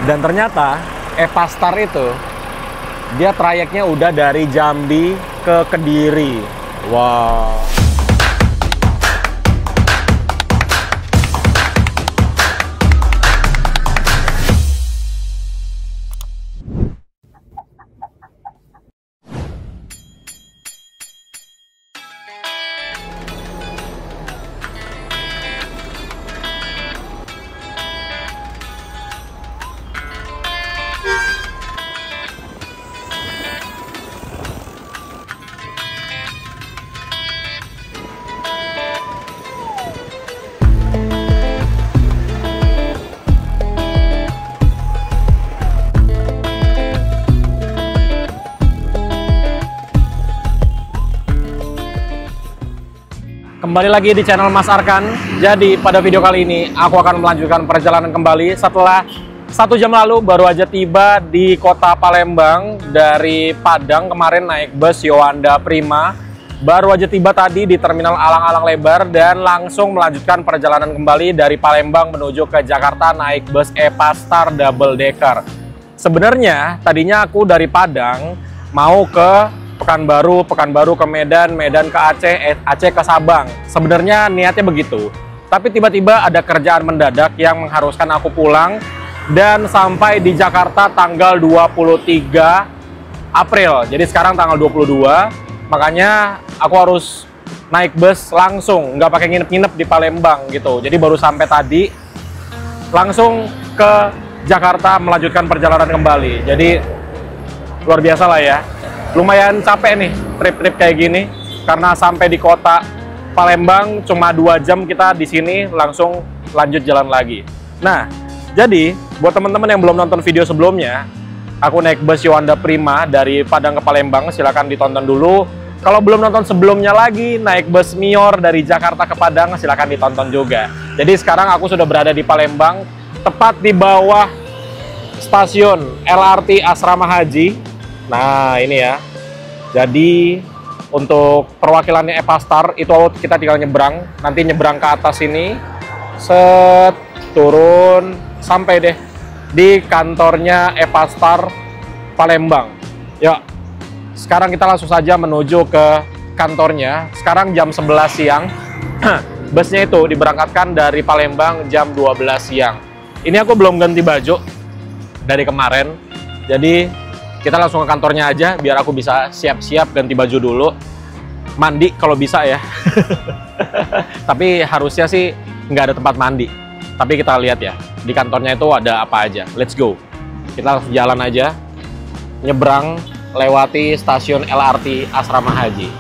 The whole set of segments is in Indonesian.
Dan ternyata Epastar itu dia trayeknya udah dari Jambi ke Kediri. Wow. Kembali lagi di channel Mas Arkan. Jadi pada video kali ini aku akan melanjutkan perjalanan kembali setelah 1 jam lalu baru aja tiba di kota Palembang. Dari Padang kemarin naik bus Yowanda Prima, baru aja tiba tadi di terminal Alang-Alang Lebar dan langsung melanjutkan perjalanan kembali dari Palembang menuju ke Jakarta naik bus Epastar Double Decker. Sebenarnya tadinya aku dari Padang mau ke Pekanbaru ke Medan, Medan ke Aceh, Aceh ke Sabang. Sebenarnya niatnya begitu. Tapi tiba-tiba ada kerjaan mendadak yang mengharuskan aku pulang dan sampai di Jakarta tanggal 23 April. Jadi sekarang tanggal 22, makanya aku harus naik bus langsung, nggak pakai nginep-nginep di Palembang gitu. Jadi baru sampai tadi langsung ke Jakarta melanjutkan perjalanan kembali. Jadi luar biasa lah ya. Lumayan capek nih trip-trip kayak gini karena sampai di kota Palembang cuma 2 jam kita di sini langsung lanjut jalan lagi. Nah, jadi buat teman-teman yang belum nonton video sebelumnya, aku naik bus Yowanda Prima dari Padang ke Palembang, silahkan ditonton dulu. Kalau belum nonton sebelumnya lagi, naik bus Mior dari Jakarta ke Padang, silahkan ditonton juga. Jadi sekarang aku sudah berada di Palembang, tepat di bawah stasiun LRT Asrama Haji. Nah ini ya, jadi untuk perwakilannya Epastar itu kita tinggal nyebrang, nanti nyebrang ke atas ini, set, turun, sampai deh di kantornya Epastar Palembang. Yuk, sekarang kita langsung saja menuju ke kantornya. Sekarang jam 11 siang, busnya itu diberangkatkan dari Palembang jam 12 siang. Ini aku belum ganti baju dari kemarin, jadi kita langsung ke kantornya aja biar aku bisa siap-siap ganti baju dulu, mandi kalau bisa ya. Tapi harusnya sih nggak ada tempat mandi, tapi kita lihat ya di kantornya itu ada apa aja. Let's go, kita langsung jalan aja, nyebrang lewati stasiun LRT Asrama Haji.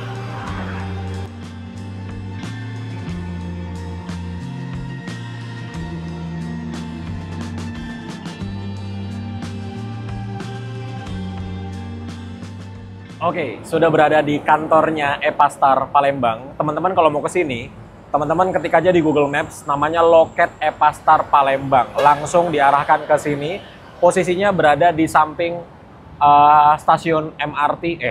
Oke, sudah berada di kantornya Epastar Palembang. Teman-teman kalau mau ke sini, teman-teman ketik aja di Google Maps namanya Loket Epastar Palembang. Langsung diarahkan ke sini. Posisinya berada di samping stasiun LRT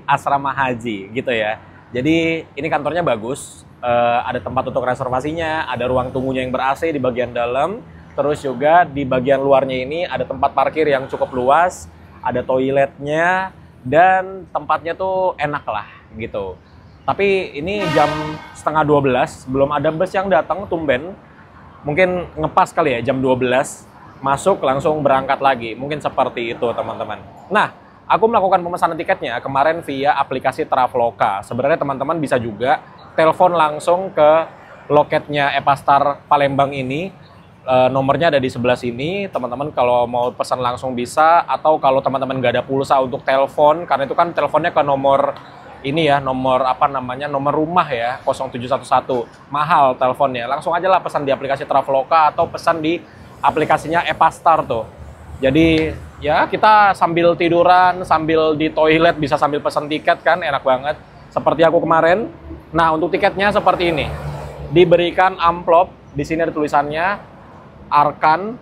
Asrama Haji gitu ya. Jadi ini kantornya bagus. Ada tempat untuk reservasinya, ada ruang tunggunya yang ber-AC di bagian dalam. Terus juga di bagian luarnya ini ada tempat parkir yang cukup luas. Ada toiletnya dan tempatnya tuh enak lah gitu. Tapi ini jam setengah 12, belum ada bus yang datang, tumben. Mungkin ngepas kali ya jam 12, masuk langsung berangkat lagi. Mungkin seperti itu teman-teman. Nah, aku melakukan pemesanan tiketnya kemarin via aplikasi Traveloka. Sebenarnya teman-teman bisa juga telepon langsung ke loketnya Epastar Palembang ini. Nomornya ada di sebelah sini, teman-teman kalau mau pesan langsung bisa, atau kalau teman-teman nggak ada pulsa untuk telepon, karena itu kan teleponnya ke nomor ini ya, nomor apa namanya, nomor rumah ya, 0711, mahal teleponnya, langsung aja lah pesan di aplikasi Traveloka atau pesan di aplikasinya Epastar tuh. Jadi ya kita sambil tiduran, sambil di toilet bisa sambil pesan tiket kan, enak banget, seperti aku kemarin. Nah untuk tiketnya seperti ini, diberikan amplop, di sini ada tulisannya Arkan,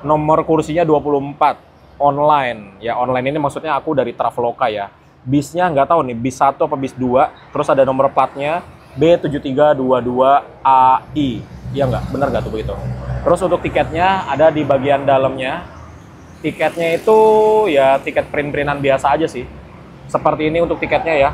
nomor kursinya 24, online. Ya online ini maksudnya aku dari Traveloka ya. Bisnya nggak tahu nih, bis 1 apa bis 2, terus ada nomor platnya B7322AI. Iya nggak? Bener nggak tuh begitu? Terus untuk tiketnya ada di bagian dalamnya. Tiketnya itu ya tiket print-printan biasa aja sih. Seperti ini untuk tiketnya ya.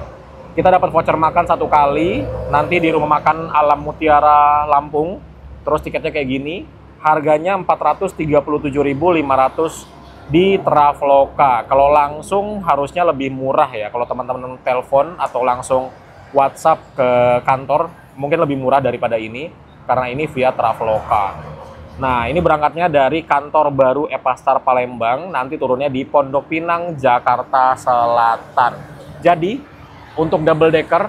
Kita dapat voucher makan 1 kali, nanti di rumah makan Alam Mutiara Lampung. Terus tiketnya kayak gini. Harganya 437.500 di Traveloka. Kalau langsung harusnya lebih murah ya. Kalau teman-teman telepon atau langsung WhatsApp ke kantor, mungkin lebih murah daripada ini. Karena ini via Traveloka. Nah, ini berangkatnya dari kantor baru Epastar Palembang. Nanti turunnya di Pondok Pinang, Jakarta Selatan. Jadi, untuk double decker,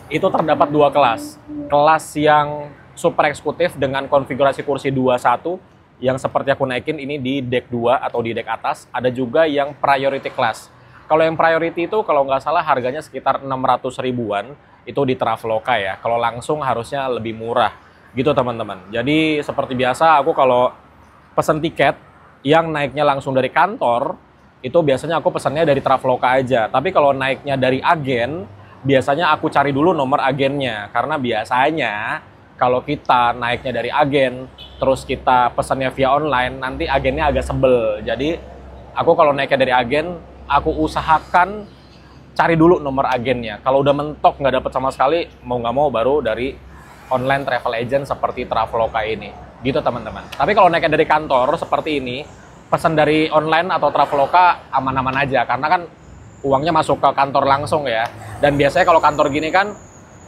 itu terdapat 2 kelas. Kelas yang super eksekutif dengan konfigurasi kursi 21 yang seperti aku naikin ini di deck 2 atau di deck atas. Ada juga yang priority class. Kalau yang priority itu kalau nggak salah harganya sekitar 600 ribuan itu di Traveloka ya. Kalau langsung harusnya lebih murah gitu teman-teman. Jadi seperti biasa aku kalau pesen tiket yang naiknya langsung dari kantor itu biasanya aku pesannya dari Traveloka aja. Tapi kalau naiknya dari agen biasanya aku cari dulu nomor agennya karena biasanya kalau kita naiknya dari agen, terus kita pesannya via online, nanti agennya agak sebel. Jadi, aku kalau naiknya dari agen, aku usahakan cari dulu nomor agennya. Kalau udah mentok nggak dapet sama sekali, mau nggak mau baru dari online travel agent seperti Traveloka ini. Gitu teman-teman. Tapi kalau naiknya dari kantor seperti ini, pesan dari online atau Traveloka aman-aman aja. Karena kan uangnya masuk ke kantor langsung ya. Dan biasanya kalau kantor gini kan,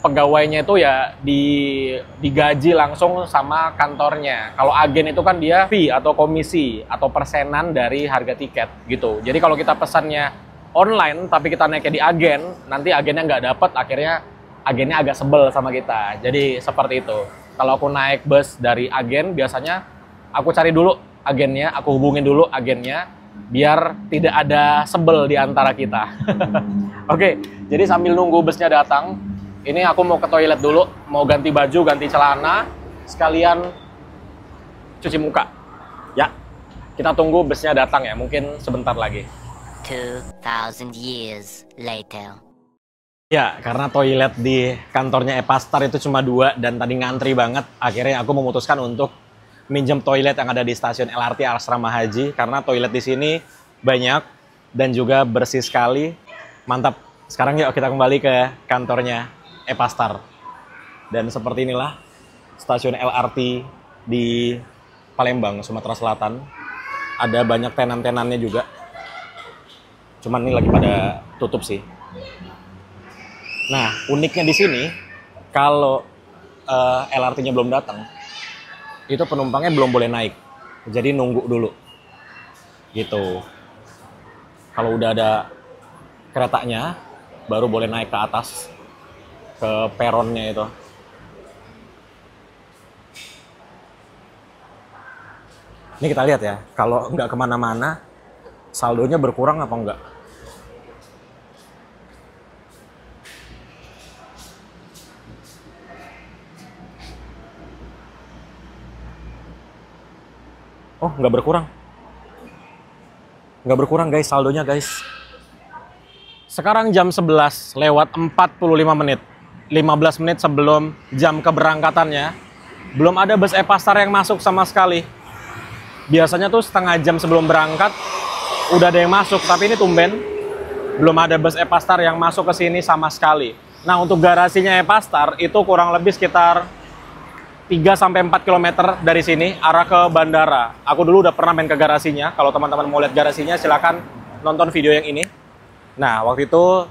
pegawainya itu ya digaji langsung sama kantornya. Kalau agen itu kan dia fee atau komisi atau persenan dari harga tiket gitu. Jadi kalau kita pesannya online tapi kita naiknya di agen, nanti agennya nggak dapet, akhirnya agennya agak sebel sama kita. Jadi seperti itu. Kalau aku naik bus dari agen, biasanya aku cari dulu agennya, aku hubungin dulu agennya, biar tidak ada sebel di antara kita. Oke, jadi sambil nunggu busnya datang, ini aku mau ke toilet dulu, mau ganti baju, ganti celana, sekalian cuci muka. Ya, kita tunggu busnya datang ya, mungkin sebentar lagi. 2000 years later. Ya, karena toilet di kantornya Epastar itu cuma 2 dan tadi ngantri banget, akhirnya aku memutuskan untuk minjem toilet yang ada di stasiun LRT Asrama Haji, karena toilet di sini banyak dan juga bersih sekali. Mantap. Sekarang yuk kita kembali ke kantornya Epastar. Dan seperti inilah stasiun LRT di Palembang, Sumatera Selatan. Ada banyak tenan-tenannya juga. Cuman ini lagi pada tutup sih. Nah, uniknya di sini kalau LRT-nya belum datang, itu penumpangnya belum boleh naik. Jadi nunggu dulu. Gitu. Kalau udah ada keretanya, baru boleh naik ke atas, ke peronnya itu. Ini kita lihat ya, kalau nggak kemana-mana, saldonya berkurang apa enggak? Oh, nggak berkurang. Nggak berkurang guys, saldonya guys. Sekarang jam 11 lewat 45 menit. 15 menit sebelum jam keberangkatannya. Belum ada bus Epastar yang masuk sama sekali. Biasanya tuh setengah jam sebelum berangkat udah ada yang masuk, tapi ini tumben belum ada bus Epastar yang masuk ke sini sama sekali. Nah, untuk garasinya Epastar itu kurang lebih sekitar 3-4 km dari sini arah ke bandara. Aku dulu udah pernah main ke garasinya. Kalau teman-teman mau lihat garasinya silakan nonton video yang ini. Nah, waktu itu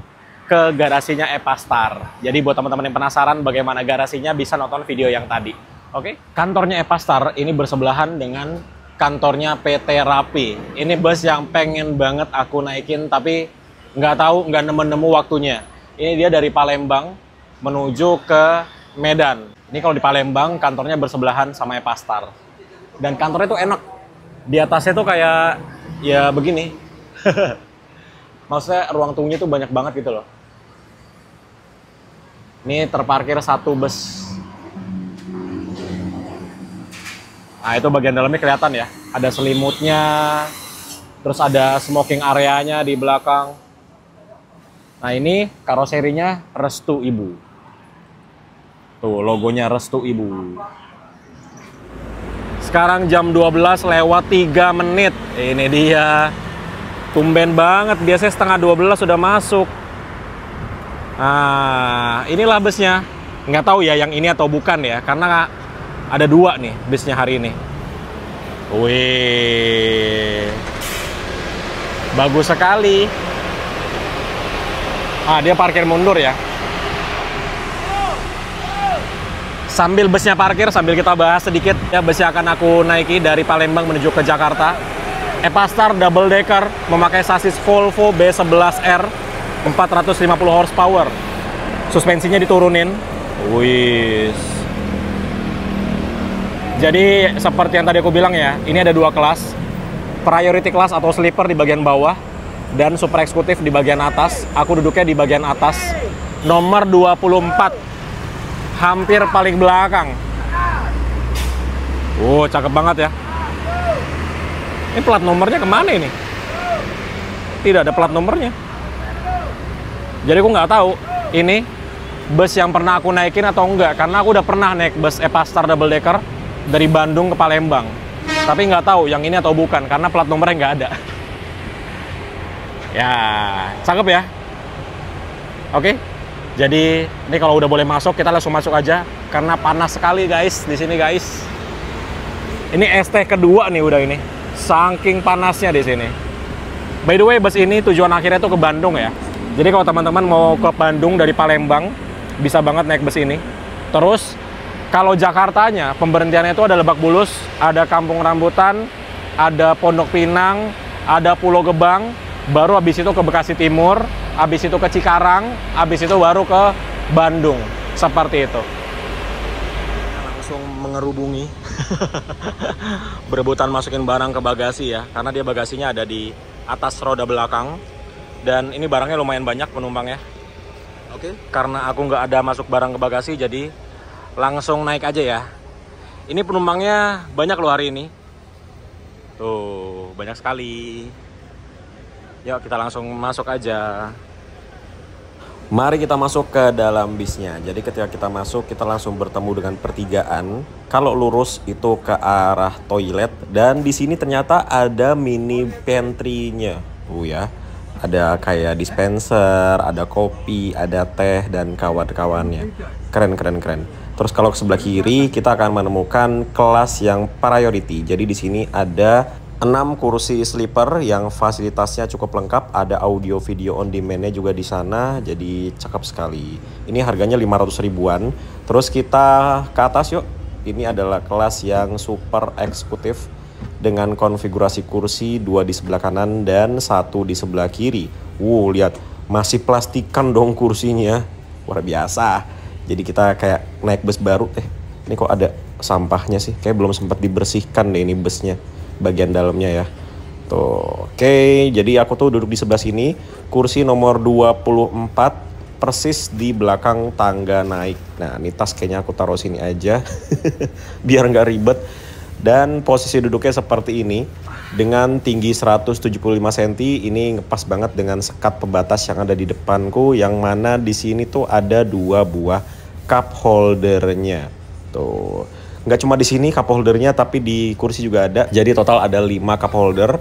ke garasinya Epastar. Jadi buat teman-teman yang penasaran bagaimana garasinya bisa nonton video yang tadi. Oke? Kantornya Epastar ini bersebelahan dengan kantornya PT Rapi. Ini bus yang pengen banget aku naikin tapi nggak nemu waktunya. Ini dia dari Palembang menuju ke Medan. Ini kalau di Palembang kantornya bersebelahan sama Epastar. Dan kantornya itu enak. Di atasnya tuh kayak ya begini. Maksudnya ruang tunggunya tuh banyak banget gitu loh. Ini terparkir satu bus. Nah, itu bagian dalamnya kelihatan ya. Ada selimutnya, terus ada smoking areanya di belakang. Nah, ini karoserinya Restu Ibu. Tuh, logonya Restu Ibu. Sekarang jam 12 lewat 3 menit. Ini dia. Tumben banget, biasanya setengah 12 sudah masuk. Nah, inilah busnya. Nggak tahu ya yang ini atau bukan ya, karena ada 2 nih busnya hari ini. Wih, bagus sekali. Dia parkir mundur ya. Sambil busnya parkir, sambil kita bahas sedikit ya, busnya akan aku naiki dari Palembang menuju ke Jakarta. Epastar double decker memakai sasis Volvo B11R 450 horsepower. Suspensinya diturunin. Wih. Jadi seperti yang tadi aku bilang ya, ini ada 2 kelas. Priority class atau sleeper di bagian bawah dan super eksekutif di bagian atas. Aku duduknya di bagian atas. Nomor 24. Hampir paling belakang. Cakep banget ya. Ini plat nomornya kemana ini? Tidak ada plat nomornya. Jadi aku nggak tahu ini bus yang pernah aku naikin atau enggak. Karena aku udah pernah naik bus Epastar double decker dari Bandung ke Palembang. Tapi nggak tahu yang ini atau bukan karena plat nomornya nggak ada. Ya, cakep ya. Oke. Jadi ini kalau udah boleh masuk, kita langsung masuk aja karena panas sekali guys di sini guys. Ini ST kedua nih udah ini. Saking panasnya di sini. By the way, bus ini tujuan akhirnya tuh ke Bandung ya. Jadi kalau teman-teman mau ke Bandung dari Palembang, bisa banget naik bus ini. Terus kalau Jakartanya, pemberhentiannya itu ada Lebak Bulus, ada Kampung Rambutan, ada Pondok Pinang, ada Pulau Gebang, baru habis itu ke Bekasi Timur, habis itu ke Cikarang, habis itu baru ke Bandung. Seperti itu. Langsung mengerubungi. Berebutan masukin barang ke bagasi ya, karena dia bagasinya ada di atas roda belakang. Dan ini barangnya lumayan banyak penumpangnya. Oke. Karena aku nggak ada masuk barang ke bagasi, jadi langsung naik aja ya. Ini penumpangnya banyak loh hari ini. Tuh, banyak sekali. Yuk kita langsung masuk aja. Mari kita masuk ke dalam bisnya. Jadi ketika kita masuk, kita langsung bertemu dengan pertigaan. Kalau lurus itu ke arah toilet. Dan di sini ternyata ada mini pantry-nya. Ya, ada kayak dispenser, ada kopi, ada teh dan kawan-kawannya. Keren. Terus kalau ke sebelah kiri kita akan menemukan kelas yang priority. Jadi di sini ada 6 kursi sleeper yang fasilitasnya cukup lengkap, ada audio video on demand-nya juga di sana, jadi cakep sekali. Ini harganya 500 ribuan. Terus kita ke atas yuk. Ini adalah kelas yang super eksekutif dengan konfigurasi kursi 2 di sebelah kanan dan 1 di sebelah kiri. Lihat, masih plastikan dong kursinya. Luar biasa. Jadi kita kayak naik bus baru. Ini kok ada sampahnya sih? Kayak belum sempat dibersihkan deh ini busnya. Bagian dalamnya ya. Tuh, oke. Jadi aku tuh duduk di sebelah sini, kursi nomor 24 persis di belakang tangga naik. Nah, ini tas kayaknya aku taruh sini aja biar nggak ribet. Dan posisi duduknya seperti ini dengan tinggi 175 cm. Ini ngepas banget dengan sekat pembatas yang ada di depanku, yang mana di sini tuh ada 2 buah cup holdernya. Tuh. Nggak cuma di sini cup holdernya, tapi di kursi juga ada. Jadi total ada 5 cup holder.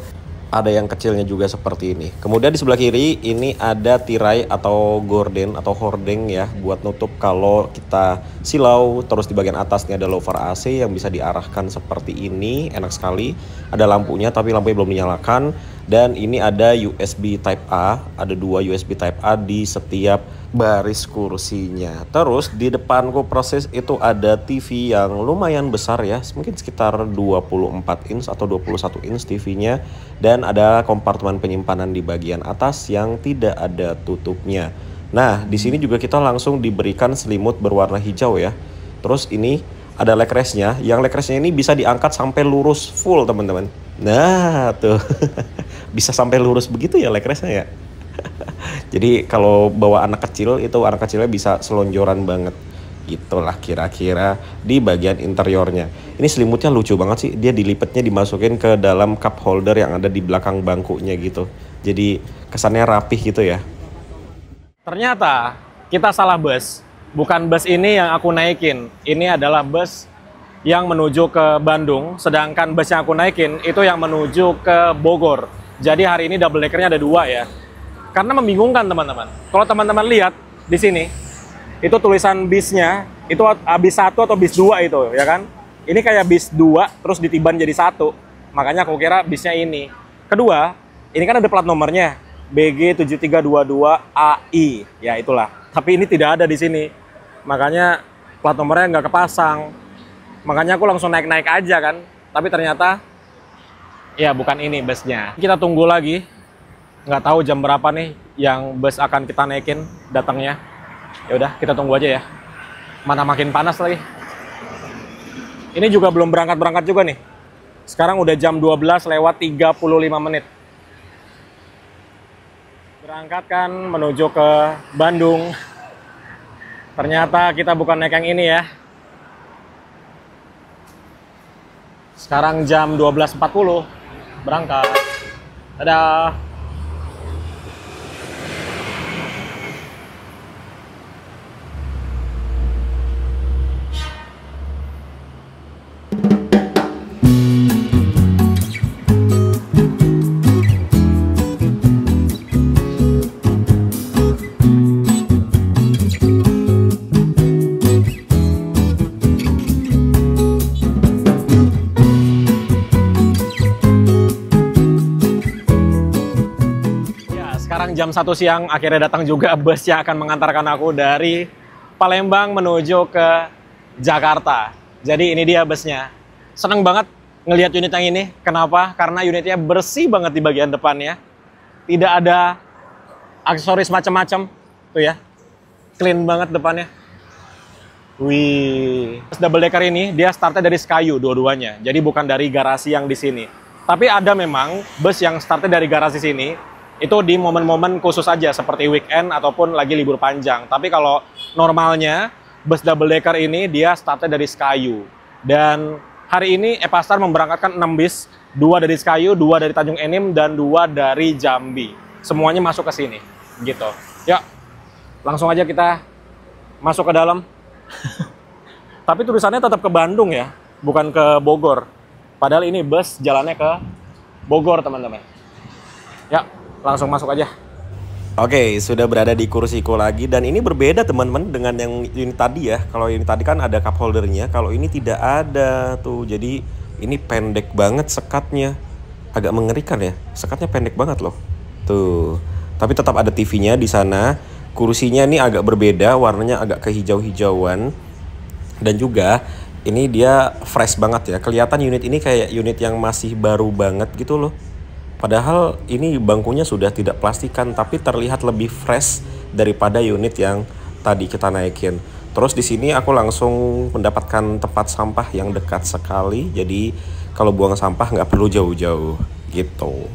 Ada yang kecilnya juga seperti ini. Kemudian di sebelah kiri ini ada tirai atau gorden atau hordeng ya, buat nutup kalau kita silau. Terus di bagian atas ini ada louvre AC yang bisa diarahkan seperti ini. Enak sekali. Ada lampunya tapi lampunya belum dinyalakan. Dan ini ada USB Type A. Ada 2 USB Type A di setiap baris kursinya. Terus di depanku persis itu ada TV yang lumayan besar ya, mungkin sekitar 24 inch atau 21 inch TV-nya. Dan ada kompartemen penyimpanan di bagian atas yang tidak ada tutupnya. Nah, di sini juga kita langsung diberikan selimut berwarna hijau ya. Terus ini ada leg rest-nya, yang leg rest-nya ini bisa diangkat sampai lurus full teman-teman. Nah, tuh. Bisa sampai lurus begitu ya leg rest-nya ya. Jadi kalau bawa anak kecil itu anak kecilnya bisa selonjoran banget. Gitulah kira-kira di bagian interiornya. Ini selimutnya lucu banget sih. Dia dilipetnya dimasukin ke dalam cup holder yang ada di belakang bangkunya gitu. Jadi kesannya rapih gitu ya. Ternyata kita salah bus. Bukan bus ini yang aku naikin. Ini adalah bus yang menuju ke Bandung, sedangkan bus yang aku naikin itu yang menuju ke Bogor. Jadi hari ini double deckernya ada 2 ya. Karena membingungkan teman-teman. Kalau teman-teman lihat di sini, itu tulisan bisnya, itu bis 1 atau bis 2 itu, ya kan? Ini kayak bis 2, terus ditiban jadi 1. Makanya aku kira bisnya ini. Kedua, ini kan ada plat nomornya, BG7322AI. Ya itulah. Tapi ini tidak ada di sini. Makanya plat nomornya nggak kepasang. Makanya aku langsung naik-naik aja kan. Tapi ternyata ya bukan ini busnya. Kita tunggu lagi. Nggak tahu jam berapa nih yang bus akan kita naikin datangnya. Ya udah, kita tunggu aja ya. Mana makin panas lagi. Ini juga belum berangkat juga nih. Sekarang udah jam 12 lewat 35 menit. Berangkat kan menuju ke Bandung. Ternyata kita bukan naik yang ini ya. Sekarang jam 12.40 berangkat. Dadah. Jam 1 siang akhirnya datang juga bus yang akan mengantarkan aku dari Palembang menuju ke Jakarta. Jadi ini dia busnya. Seneng banget ngelihat unit yang ini. Kenapa? Karena unitnya bersih banget di bagian depannya. Tidak ada aksesoris macam-macam. Tuh ya. Clean banget depannya. Wih. Bus double decker ini dia startnya dari Sky-U dua-duanya. Jadi bukan dari garasi yang di sini. Tapi ada memang bus yang startnya dari garasi sini. Itu di momen-momen khusus aja seperti weekend ataupun lagi libur panjang. Tapi kalau normalnya bus double decker ini dia startnya dari Sky-U. Dan hari ini Epastar memberangkatkan 6 bis, 2 dari Sky-U, 2 dari Tanjung Enim, dan 2 dari Jambi. Semuanya masuk ke sini, gitu. Yuk, langsung aja kita masuk ke dalam. Tapi tulisannya tetap ke Bandung ya, bukan ke Bogor. Padahal ini bus jalannya ke Bogor, teman-teman. Ya. Langsung masuk aja. Oke, sudah berada di kursiku lagi. Dan ini berbeda teman-teman dengan yang unit tadi ya. Kalau unit tadi kan ada cup holdernya. Kalau ini tidak ada tuh. Jadi ini pendek banget sekatnya. Agak mengerikan ya. Sekatnya pendek banget loh. Tuh. Tapi tetap ada TV-nya di sana. Kursinya ini agak berbeda. Warnanya agak kehijau-hijauan. Dan juga ini dia fresh banget ya. Kelihatan unit ini kayak unit yang masih baru banget gitu loh. Padahal ini bangkunya sudah tidak plastikan, tapi terlihat lebih fresh daripada unit yang tadi kita naikin. Terus di sini aku langsung mendapatkan tempat sampah yang dekat sekali. Jadi kalau buang sampah nggak perlu jauh-jauh gitu.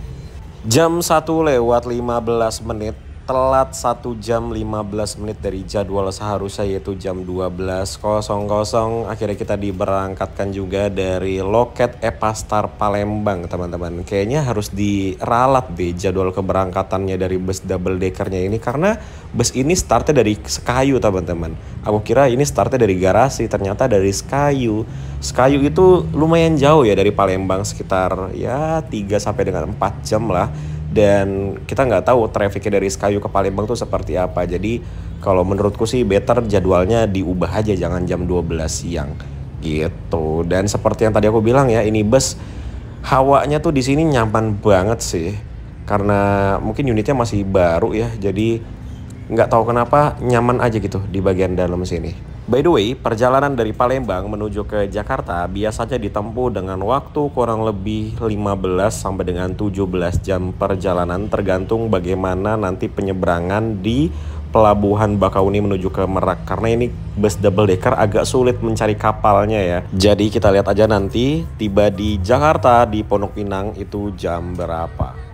Jam 1 lewat 15 menit. Telat 1 jam 15 menit dari jadwal seharusnya, yaitu jam 12.00. Akhirnya kita diberangkatkan juga dari loket Epastar Palembang, teman-teman. Kayaknya harus diralat deh jadwal keberangkatannya dari bus double deckernya ini, karena bus ini startnya dari Sky-U, teman-teman. Aku kira ini startnya dari garasi, ternyata dari Sky-U. Sky-U itu lumayan jauh ya dari Palembang, sekitar ya 3 sampai dengan 4 jam lah. Dan kita nggak tahu trafficnya dari Sky-U ke Palembang tuh seperti apa. Jadi kalau menurutku sih better jadwalnya diubah aja, jangan jam 12 siang gitu. Dan seperti yang tadi aku bilang ya, ini bus hawanya tuh di sini nyaman banget sih. Karena mungkin unitnya masih baru ya, jadi nggak tahu kenapa nyaman aja gitu di bagian dalam sini. By the way, perjalanan dari Palembang menuju ke Jakarta biasanya ditempuh dengan waktu kurang lebih 15 sampai dengan 17 jam perjalanan, tergantung bagaimana nanti penyeberangan di Pelabuhan Bakauni menuju ke Merak. Karena ini bus double decker agak sulit mencari kapalnya ya. Jadi kita lihat aja nanti tiba di Jakarta di Pondok Pinang itu jam berapa.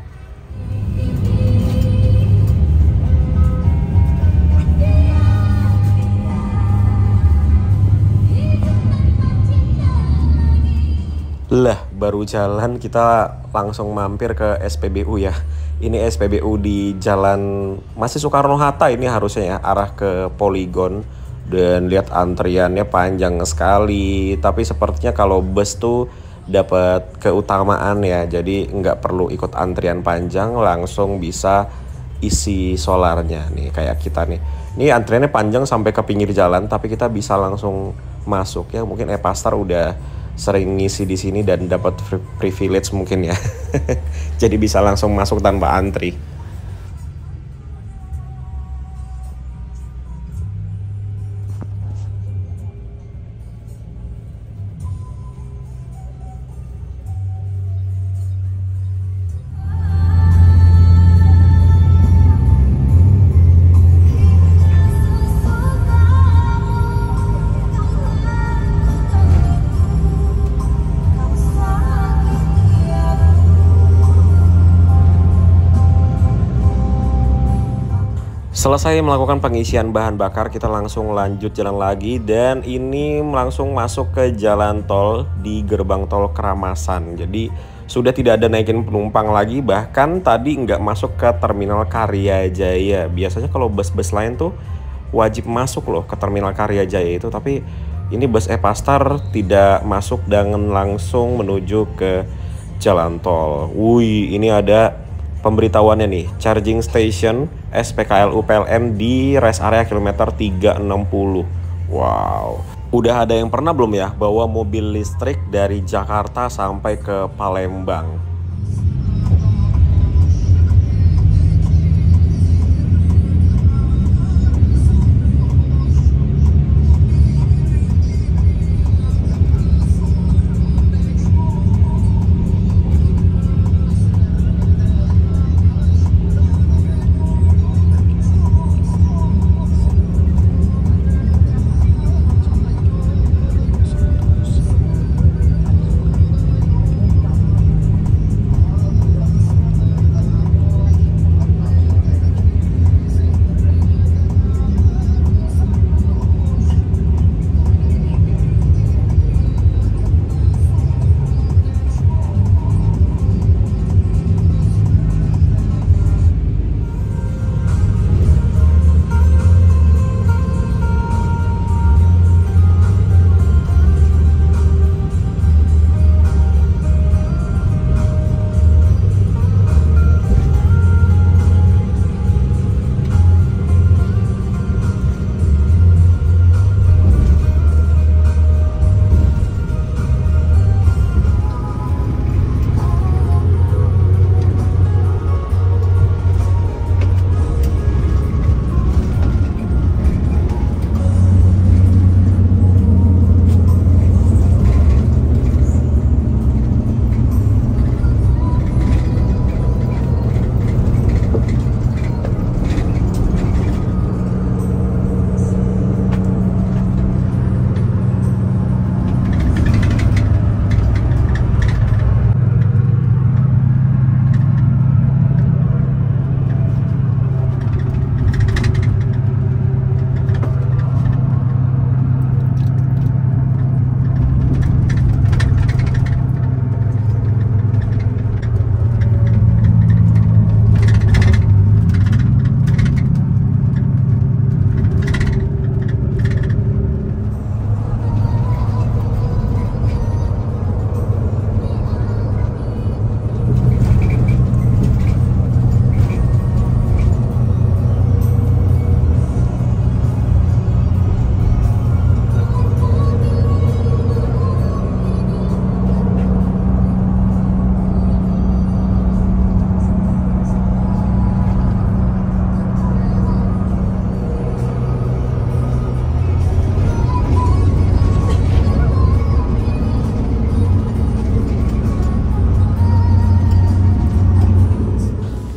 Lah, baru jalan kita langsung mampir ke SPBU ya. Ini SPBU di jalan masih Soekarno-Hatta ini harusnya ya, arah ke Polygon. Dan lihat antriannya panjang sekali. Tapi sepertinya kalau bus tuh dapat keutamaan ya. Jadi nggak perlu ikut antrian panjang, langsung bisa isi solarnya nih kayak kita nih. Ini antriannya panjang sampai ke pinggir jalan, tapi kita bisa langsung masuk ya. Mungkin Epastar udah sering ngisi di sini dan dapat privilege mungkin ya. Jadi bisa langsung masuk tanpa antri. Selesai melakukan pengisian bahan bakar, kita langsung lanjut jalan lagi dan ini langsung masuk ke jalan tol di gerbang tol Keramasan. Jadi sudah tidak ada naikin penumpang lagi, bahkan tadi nggak masuk ke terminal Karyajaya. Biasanya kalau bus-bus lain tuh wajib masuk loh ke terminal Karyajaya itu, tapi ini bus Epastar tidak masuk dan langsung menuju ke jalan tol. Wih, ini ada pemberitahuannya nih, charging station SPKLU PLN di rest area kilometer 360. Wow, udah ada yang pernah belum ya bawa mobil listrik dari Jakarta sampai ke Palembang?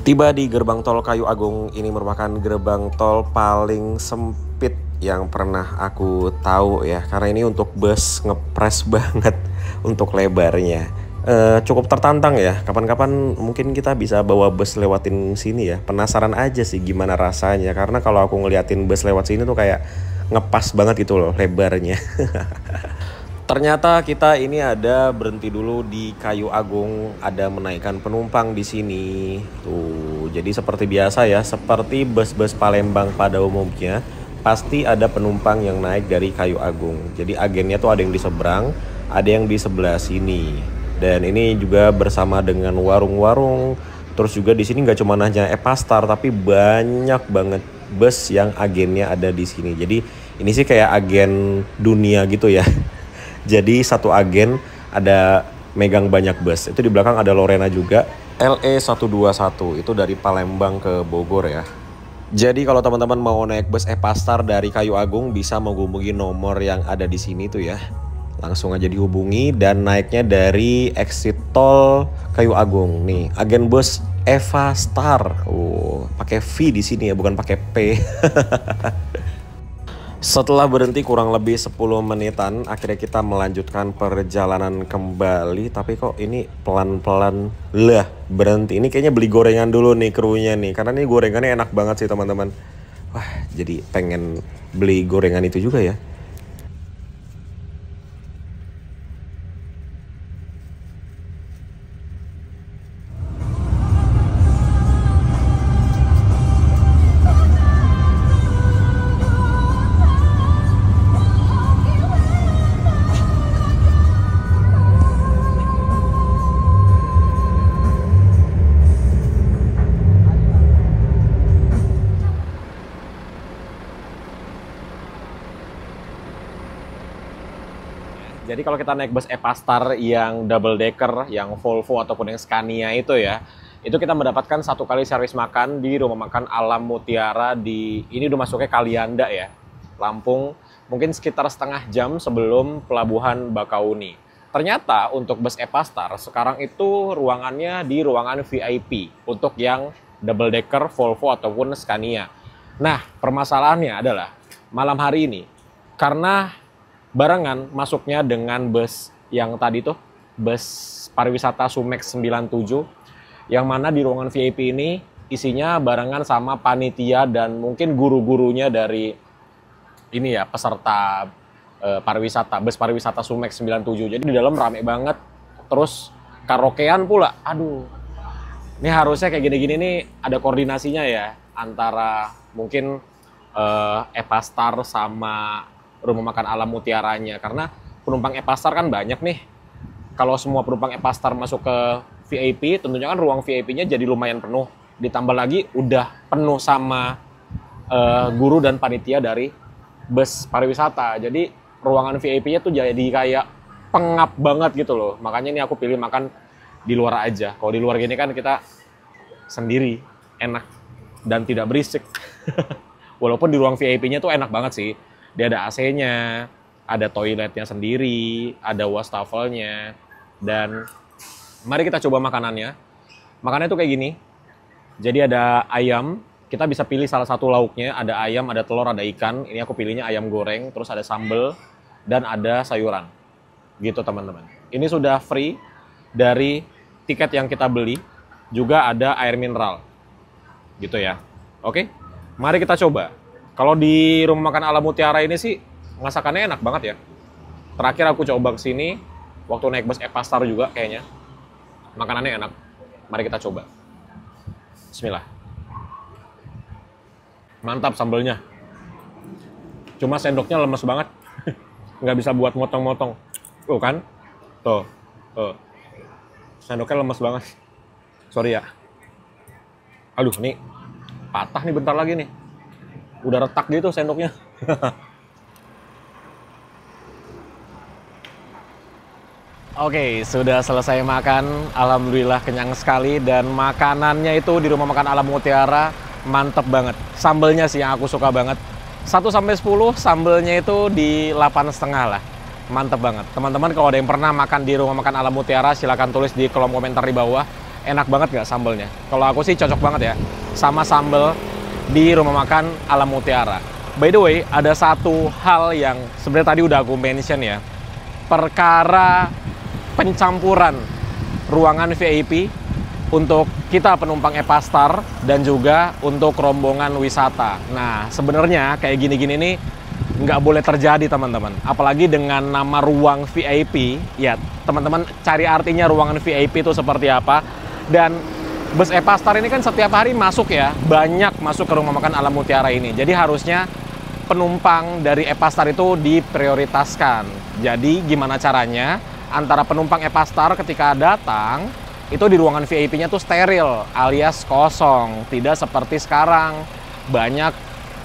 Tiba di gerbang tol Kayu Agung, ini merupakan gerbang tol paling sempit yang pernah aku tahu ya. Karena ini untuk bus ngepres banget untuk lebarnya. Cukup tertantang ya, kapan-kapan mungkin kita bisa bawa bus lewatin sini ya. Penasaran aja sih gimana rasanya, karena kalau aku ngeliatin bus lewat sini tuh kayak ngepas banget gitu loh lebarnya. Ternyata kita ini ada berhenti dulu di Kayu Agung, ada menaikkan penumpang di sini. Tuh, jadi seperti biasa ya, seperti bus-bus Palembang pada umumnya. pasti ada penumpang yang naik dari Kayu Agung. Jadi agennya tuh ada yang di seberang, ada yang di sebelah sini. Dan ini juga bersama dengan warung-warung. Terus juga di sini nggak cuma hanya Epastar, tapi banyak banget bus yang agennya ada di sini. Jadi ini sih kayak agen dunia gitu ya. Jadi satu agen ada megang banyak bus. Itu di belakang ada Lorena juga. LE 121 itu dari Palembang ke Bogor ya. Jadi kalau teman-teman mau naik bus Epastar dari Kayu Agung bisa menghubungi nomor yang ada di sini tuh ya. Langsung aja dihubungi dan naiknya dari exit tol Kayu Agung. Nih, agen bus Epastar. Oh, pakai V di sini ya, bukan pakai P. Setelah berhenti kurang lebih 10 menitan, akhirnya kita melanjutkan perjalanan kembali. Tapi kok ini pelan-pelan lah berhenti. Ini kayaknya beli gorengan dulu nih krunya nih. Karena ini gorengannya enak banget sih teman-teman. Wah, jadi pengen beli gorengan itu juga ya. Jadi kalau kita naik bus Epastar yang double decker, yang Volvo ataupun yang Scania itu ya, itu kita mendapatkan 1 kali servis makan di rumah makan Alam Mutiara di, ini udah masuknya Kalianda ya, Lampung, mungkin sekitar setengah jam sebelum pelabuhan Bakauni. Ternyata untuk bus Epastar sekarang itu ruangannya di ruangan VIP untuk yang double decker Volvo ataupun Scania. Nah, permasalahannya adalah malam hari ini, karena barengan masuknya dengan bus yang tadi tuh, bus pariwisata Sumex 97, yang mana di ruangan VIP ini isinya barengan sama panitia dan mungkin guru-gurunya dari ini ya, peserta pariwisata, bus pariwisata Sumex 97. Jadi di dalam rame banget, terus karaokean pula. Aduh, ini harusnya kayak gini-gini nih ada koordinasinya ya, antara mungkin Epastar sama rumah makan Alam Mutiaranya, karena penumpang Epastar kan banyak nih. Kalau semua penumpang Epastar masuk ke VIP, tentunya kan ruang VIP-nya jadi lumayan penuh. Ditambah lagi udah penuh sama guru dan panitia dari bus pariwisata. Jadi ruangan VIP-nya tuh jadi kayak pengap banget gitu loh. Makanya ini aku pilih makan di luar aja. Kalau di luar gini kan kita sendiri, enak dan tidak berisik. Walaupun di ruang VIP-nya tuh enak banget sih. Dia ada AC-nya, ada toiletnya sendiri, ada wastafelnya, dan mari kita coba makanannya. Makanannya tuh kayak gini. Jadi ada ayam, kita bisa pilih salah satu lauknya, ada ayam, ada telur, ada ikan. Ini aku pilihnya ayam goreng, terus ada sambal, dan ada sayuran. Gitu teman-teman. Ini sudah free dari tiket yang kita beli, juga ada air mineral. Gitu ya. Oke, mari kita coba. Kalau di rumah makan Alam Mutiara ini sih masakannya enak banget ya. Terakhir aku coba ke sini waktu naik bus Epastar juga kayaknya. Makanannya enak. Mari kita coba. Bismillah. Mantap sambelnya. Cuma sendoknya lemes banget. Nggak bisa buat motong-motong. Tuh kan? Tuh. Tuh. Sendoknya lemes banget. Sorry ya. Aduh, nih patah nih bentar lagi nih. Udah retak gitu sendoknya. Oke, sudah selesai makan. Alhamdulillah kenyang sekali. Dan makanannya itu di rumah makan Alam Mutiara mantep banget. Sambelnya sih yang aku suka banget. 1-10, sambelnya itu di 8,5 lah. Mantep banget. Teman-teman kalau ada yang pernah makan di rumah makan Alam Mutiara, silahkan tulis di kolom komentar di bawah. Enak banget nggak sambelnya? Kalau aku sih cocok banget ya sama sambel di rumah makan Alam Mutiara. By the way, ada satu hal yang sebenarnya tadi udah aku mention ya. Perkara pencampuran ruangan VIP untuk kita penumpang Epastar dan juga untuk rombongan wisata. Nah, sebenarnya kayak gini-gini nih nggak boleh terjadi teman-teman. Apalagi dengan nama ruang VIP, ya teman-teman cari artinya ruangan VIP itu seperti apa. Dan bus Epastar ini kan setiap hari masuk ya, banyak masuk ke rumah makan Alam Mutiara ini. Jadi harusnya penumpang dari Epastar itu diprioritaskan. Jadi gimana caranya? Antara penumpang Epastar ketika datang itu di ruangan VIP-nya tuh steril alias kosong, tidak seperti sekarang banyak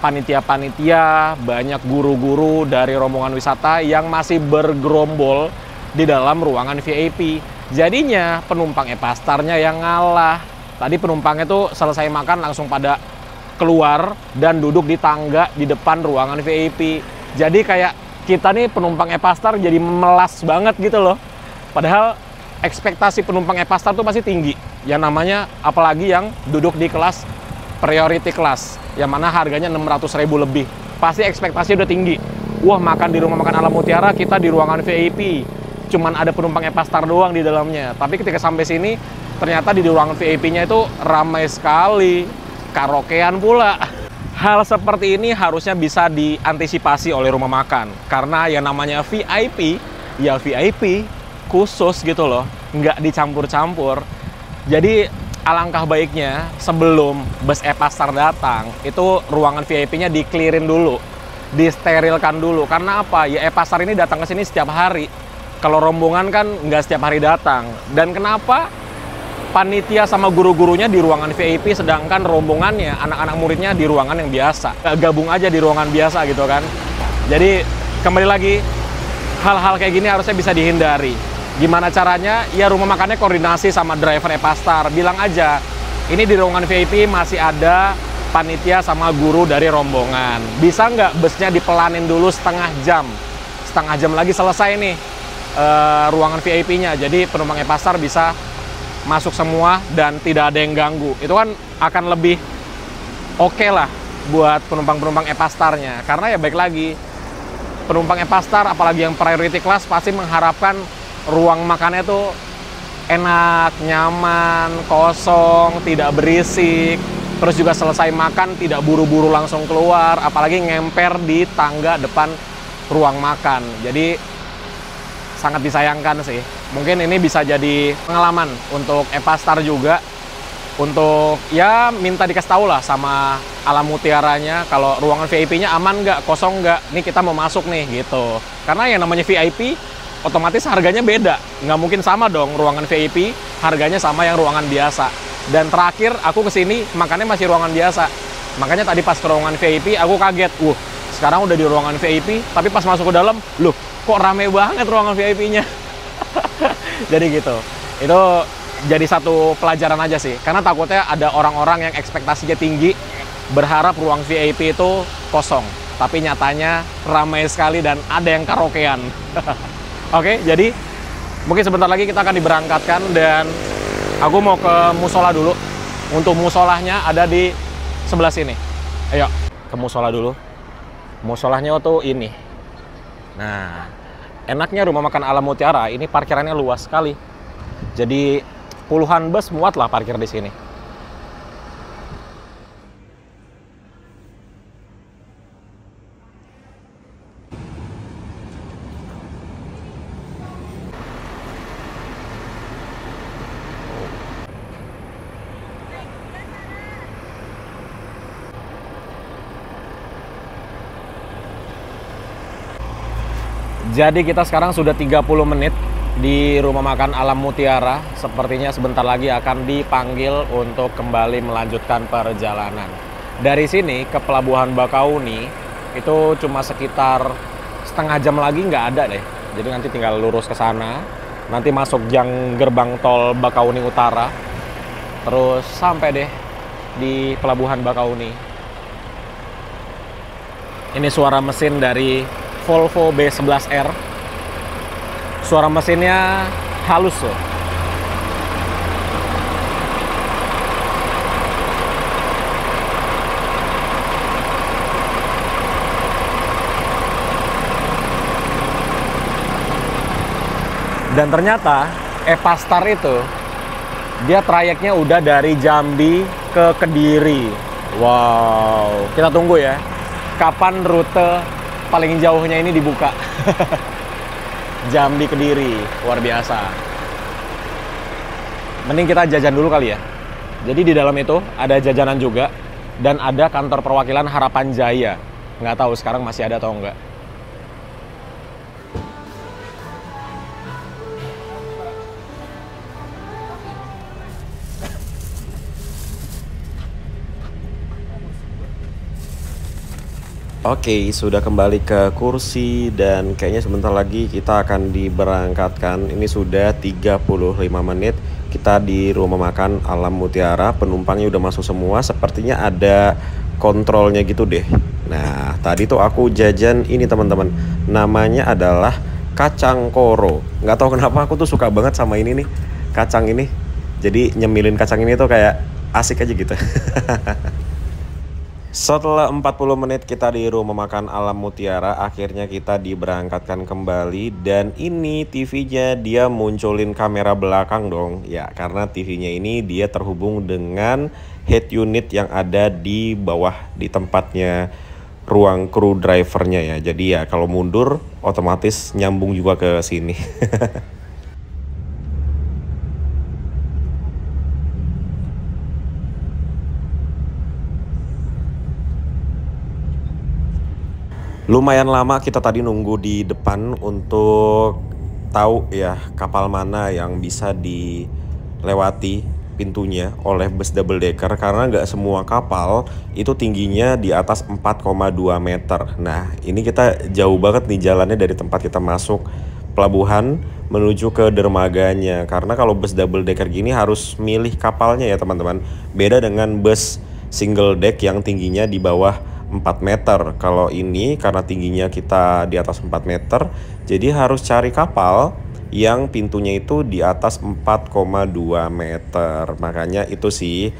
panitia-panitia, banyak guru-guru dari rombongan wisata yang masih bergerombol di dalam ruangan VIP. Jadinya penumpang Epastarnya yang ngalah. Tadi penumpangnya tuh selesai makan langsung pada keluar dan duduk di tangga di depan ruangan VIP. Jadi kayak kita nih penumpang Epastar jadi memelas banget gitu loh. Padahal ekspektasi penumpang Epastar tuh pasti tinggi. Yang namanya apalagi yang duduk di kelas priority class, yang mana harganya 600.000 lebih. Pasti ekspektasi udah tinggi. Wah, makan di rumah makan Alam Mutiara, kita di ruangan VIP. Cuman ada penumpang Epastar doang di dalamnya. Tapi ketika sampai sini, ternyata di ruangan VIP-nya itu ramai sekali. Karaokean pula. Hal seperti ini harusnya bisa diantisipasi oleh rumah makan. Karena yang namanya VIP, ya VIP khusus gitu loh. Nggak dicampur-campur. Jadi alangkah baiknya sebelum bus Epastar datang, itu ruangan VIP-nya di-clearin dulu. Disterilkan dulu. Karena apa? Ya Epastar ini datang ke sini setiap hari. Kalau rombongan kan nggak setiap hari datang. Dan kenapa panitia sama guru-gurunya di ruangan VIP, sedangkan rombongannya, anak-anak muridnya di ruangan yang biasa. Gabung aja di ruangan biasa gitu kan. Jadi kembali lagi, hal-hal kayak gini harusnya bisa dihindari. Gimana caranya? Ya rumah makannya koordinasi sama driver Epastar. Bilang aja, ini di ruangan VIP masih ada panitia sama guru dari rombongan. Bisa nggak busnya dipelanin dulu setengah jam? Setengah jam lagi selesai nih ruangan VIP-nya. Jadi penumpang Epastar bisa masuk semua dan tidak ada yang ganggu. Itu kan akan lebih oke lah buat penumpang-penumpang Epastarnya. Karena ya baik lagi, penumpang Epastar apalagi yang priority class pasti mengharapkan ruang makannya tuh enak, nyaman, kosong, tidak berisik. Terus juga selesai makan tidak buru-buru langsung keluar, apalagi ngemper di tangga depan ruang makan. Jadi sangat disayangkan sih. Mungkin ini bisa jadi pengalaman untuk Epastar juga, untuk ya minta dikasih tahu lah sama Alam Mutiaranya kalau ruangan VIP-nya aman nggak, kosong nggak, nih kita mau masuk nih gitu. Karena yang namanya VIP otomatis harganya beda, nggak mungkin sama dong ruangan VIP harganya sama yang ruangan biasa. Dan terakhir aku kesini makannya masih ruangan biasa, makanya tadi pas ke ruangan VIP aku kaget, sekarang udah di ruangan VIP, tapi pas masuk ke dalam, loh kok rame banget ruangan VIP-nya. Jadi gitu. Itu jadi satu pelajaran aja sih. Karena takutnya ada orang-orang yang ekspektasinya tinggi, berharap ruang VIP itu kosong. Tapi nyatanya ramai sekali dan ada yang karaokean. Oke, jadi mungkin sebentar lagi kita akan diberangkatkan dan aku mau ke musola dulu. Untuk musolahnya ada di sebelah sini. Ayo, ke musola dulu. Musolahnya tuh ini. Nah, enaknya rumah makan Alam Mutiara ini parkirannya luas sekali. Jadi puluhan bus muat lah parkir di sini. Jadi kita sekarang sudah 30 menit di rumah makan Alam Mutiara. Sepertinya sebentar lagi akan dipanggil untuk kembali melanjutkan perjalanan. Dari sini ke Pelabuhan Bakauni itu cuma sekitar setengah jam lagi nggak ada deh. Jadi nanti tinggal lurus ke sana, nanti masuk gerbang tol Bakauni Utara, terus sampai deh di Pelabuhan Bakauni. Ini suara mesin dari Volvo B11R. Suara mesinnya halus loh. Dan ternyata Epastar itu dia trayeknya udah dari Jambi ke Kediri. Wow, kita tunggu ya. Kapan rute paling jauhnya ini dibuka. Jambi Kediri, luar biasa. Mending kita jajan dulu kali ya. Jadi di dalam itu ada jajanan juga dan ada kantor perwakilan Harapan Jaya. Nggak tahu sekarang masih ada atau enggak. Oke, sudah kembali ke kursi dan kayaknya sebentar lagi kita akan diberangkatkan. Ini sudah 35 menit kita di rumah makan Alam Mutiara. Penumpangnya udah masuk semua, sepertinya ada kontrolnya gitu deh. Nah, tadi tuh aku jajan ini teman-teman. Namanya adalah kacang koro. Nggak tahu kenapa aku tuh suka banget sama ini nih, kacang ini. Jadi nyemilin kacang ini tuh kayak asik aja gitu. Setelah 40 menit kita di rumah makan Alam Mutiara, akhirnya kita diberangkatkan kembali. Dan ini TV-nya dia munculin kamera belakang dong. Ya, karena TV-nya ini dia terhubung dengan head unit yang ada di bawah di tempatnya ruang kru drivernya ya. Jadi ya kalau mundur otomatis nyambung juga ke sini. Lumayan lama kita tadi nunggu di depan untuk tahu ya kapal mana yang bisa dilewati pintunya oleh bus double decker, karena nggak semua kapal itu tingginya di atas 4,2 meter. Nah, ini kita jauh banget nih jalannya dari tempat kita masuk pelabuhan menuju ke dermaganya, karena kalau bus double decker gini harus milih kapalnya ya teman-teman. Beda dengan bus single deck yang tingginya di bawah 4 meter. Kalau ini karena tingginya kita di atas 4 meter, jadi harus cari kapal yang pintunya itu di atas 4,2 meter. Makanya itu sih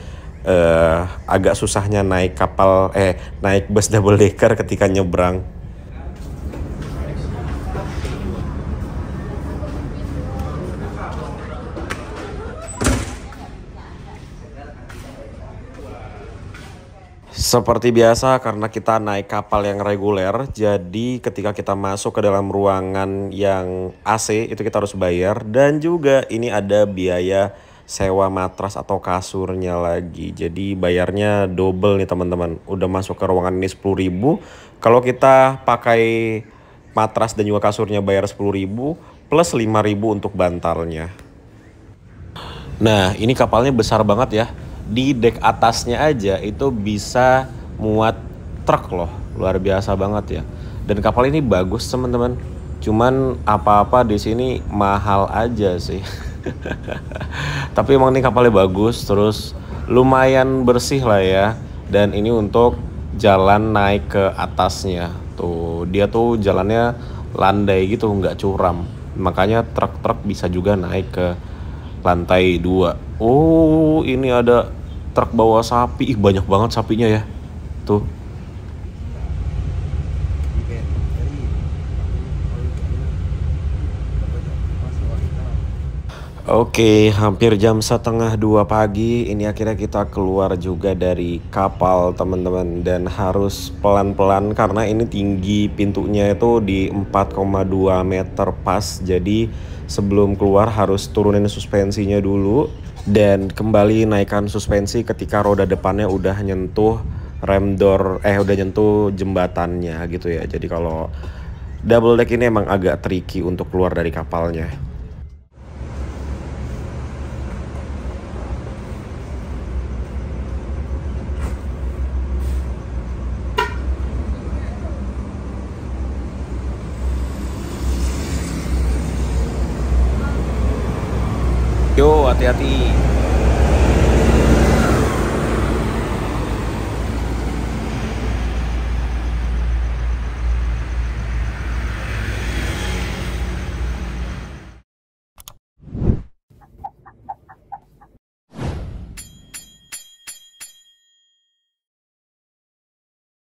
agak susahnya naik naik bus double decker ketika nyebrang. Seperti biasa, karena kita naik kapal yang reguler, jadi ketika kita masuk ke dalam ruangan yang AC itu kita harus bayar. Dan juga ini ada biaya sewa matras atau kasurnya lagi. Jadi bayarnya double nih teman-teman. Udah masuk ke ruangan ini 10.000. Kalau kita pakai matras dan juga kasurnya bayar 10.000 plus 5.000 untuk bantalnya. Nah, ini kapalnya besar banget ya. Di dek atasnya aja itu bisa muat truk loh, luar biasa banget ya. Dan kapal ini bagus teman-teman, cuman apa-apa di sini mahal aja sih. Tapi emang ini kapalnya bagus, terus lumayan bersih lah ya. Dan ini untuk jalan naik ke atasnya tuh, dia tuh jalannya landai gitu, nggak curam, makanya truk-truk bisa juga naik ke lantai 2. Oh, ini ada truk bawa sapi. Ih, banyak banget sapinya ya. Tuh. Oke, hampir jam 1:30 pagi. Ini akhirnya kita keluar juga dari kapal teman-teman. Dan harus pelan-pelan karena ini tinggi pintunya itu di 4,2 meter pas. Jadi sebelum keluar harus turunin suspensinya dulu. Dan kembali naikkan suspensi ketika roda depannya udah nyentuh rem door, udah nyentuh jembatannya gitu ya. Jadi kalau double deck ini emang agak tricky untuk keluar dari kapalnya. Yo, hati-hati.